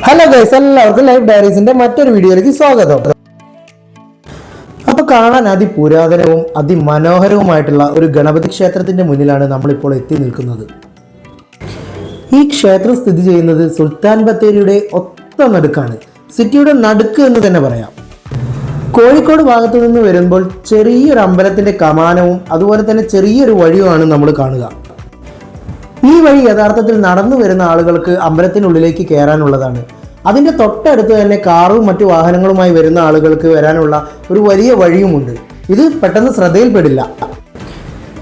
Hello guys, എല്ലാവർക്കും life ഡയറീസിന്റെ മറ്റൊരു വീഡിയോയിലേക്ക് സ്വാഗതം. അപ്പോൾ കാണാൻ അതിപുരാതനവും അതിമനോഹരവുമായിട്ടുള്ള ഒരു ഗണപതി ക്ഷേത്രത്തിന്റെ മുന്നിലാണ് നമ്മളിപ്പോൾ എത്തി നിൽക്കുന്നത്. ഈ ക്ഷേത്രം സ്ഥിതി ചെയ്യുന്നത് സുൽത്താൻ ബത്തേരിയുടെ ഒത്ത നടുക്കാണ്. സിറ്റിയുടെ നടുക്ക് എന്ന് തന്നെ പറയാം. കോഴിക്കോട് ഭാഗത്തു നിന്ന് വരുമ്പോൾ ചെറിയൊരു അമ്പലത്തിന്റെ കമാനവും അതുപോലെ തന്നെ ചെറിയൊരു വഴിയുമാണ് നമ്മൾ കാണുക. ഈ വഴി യഥാർത്ഥത്തിൽ നടന്നു വരുന്ന ആളുകൾക്ക് അമ്പലത്തിനുള്ളിലേക്ക് കയറാനുള്ളതാണ്. അതിൻ്റെ തൊട്ടടുത്ത് തന്നെ കാറും മറ്റു വാഹനങ്ങളുമായി വരുന്ന ആളുകൾക്ക് വരാനുള്ള ഒരു വലിയ വഴിയുമുണ്ട്. ഇത് പെട്ടെന്ന് ശ്രദ്ധയിൽപ്പെടില്ല.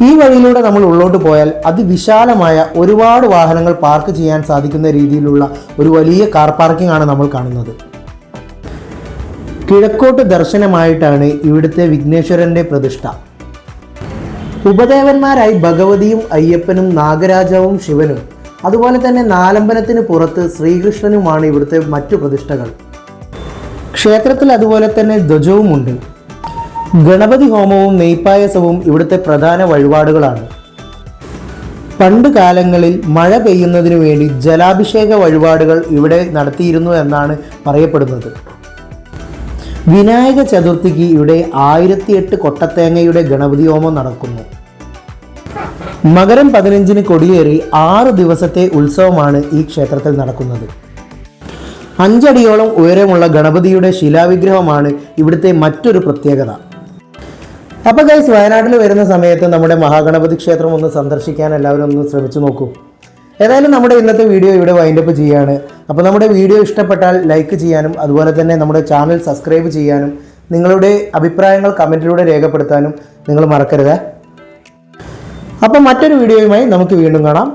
ഈ വഴിയിലൂടെ നമ്മൾ ഉള്ളോട്ട് പോയാൽ അതിവിശാലമായ ഒരുപാട് വാഹനങ്ങൾ പാർക്ക് ചെയ്യാൻ സാധിക്കുന്ന രീതിയിലുള്ള ഒരു വലിയ കാർ പാർക്കിംഗ് ആണ് നമ്മൾ കാണുന്നത്. കിഴക്കോട്ട് ദർശനമായിട്ടാണ് ഇവിടുത്തെ വിഘ്നേശ്വരന്റെ പ്രതിഷ്ഠ. ഉപദേവന്മാരായി ഭഗവതിയും അയ്യപ്പനും നാഗരാജാവും ശിവനും അതുപോലെ തന്നെ നാലമ്പലത്തിന് പുറത്ത് ശ്രീകൃഷ്ണനുമാണ് ഇവിടുത്തെ മറ്റു പ്രതിഷ്ഠകൾ. ക്ഷേത്രത്തിൽ അതുപോലെ തന്നെ ധ്വജവുമുണ്ട്. ഗണപതി ഹോമവും നെയ്പായസവും ഇവിടുത്തെ പ്രധാന വഴിപാടുകളാണ്. പണ്ട് കാലങ്ങളിൽ മഴ പെയ്യുന്നതിനു വേണ്ടി ജലാഭിഷേക വഴിപാടുകൾ ഇവിടെ നടത്തിയിരുന്നു എന്നാണ് പറയപ്പെടുന്നത്. വിനായക ചതുർത്ഥിക്ക് ഇവിടെ 1008 കൊട്ടത്തേങ്ങയുടെ ഗണപതി ഹോമം നടക്കുന്നു. മകരം 15 കൊടിയേറി 6 ദിവസത്തെ ഉത്സവമാണ് ഈ ക്ഷേത്രത്തിൽ നടക്കുന്നത്. 5 അടിയോളം ഉയരമുള്ള ഗണപതിയുടെ ശിലാവിഗ്രഹമാണ് ഇവിടുത്തെ മറ്റൊരു പ്രത്യേകത. അപ്പോൾ ഗൈസ്, വയനാട്ടിൽ വരുന്ന സമയത്ത് നമ്മുടെ മഹാഗണപതി ക്ഷേത്രം ഒന്ന് സന്ദർശിക്കാൻ എല്ലാവരും ഒന്ന് ശ്രമിച്ചു നോക്കൂ. ഏതായാലും നമ്മുടെ ഇന്നത്തെ വീഡിയോ ഇവിടെ വൈൻഡപ്പ് ചെയ്യാണ്. അപ്പോൾ നമ്മുടെ വീഡിയോ ഇഷ്ടപ്പെട്ടാൽ ലൈക്ക് ചെയ്യാനും അതുപോലെ തന്നെ നമ്മുടെ ചാനൽ സബ്സ്ക്രൈബ് ചെയ്യാനും നിങ്ങളുടെ അഭിപ്രായങ്ങൾ കമൻറ്റിലൂടെ രേഖപ്പെടുത്താനും നിങ്ങൾ മറക്കരുത്. അപ്പോൾ മറ്റൊരു വീഡിയോയുമായി നമുക്ക് വീണ്ടും കാണാം.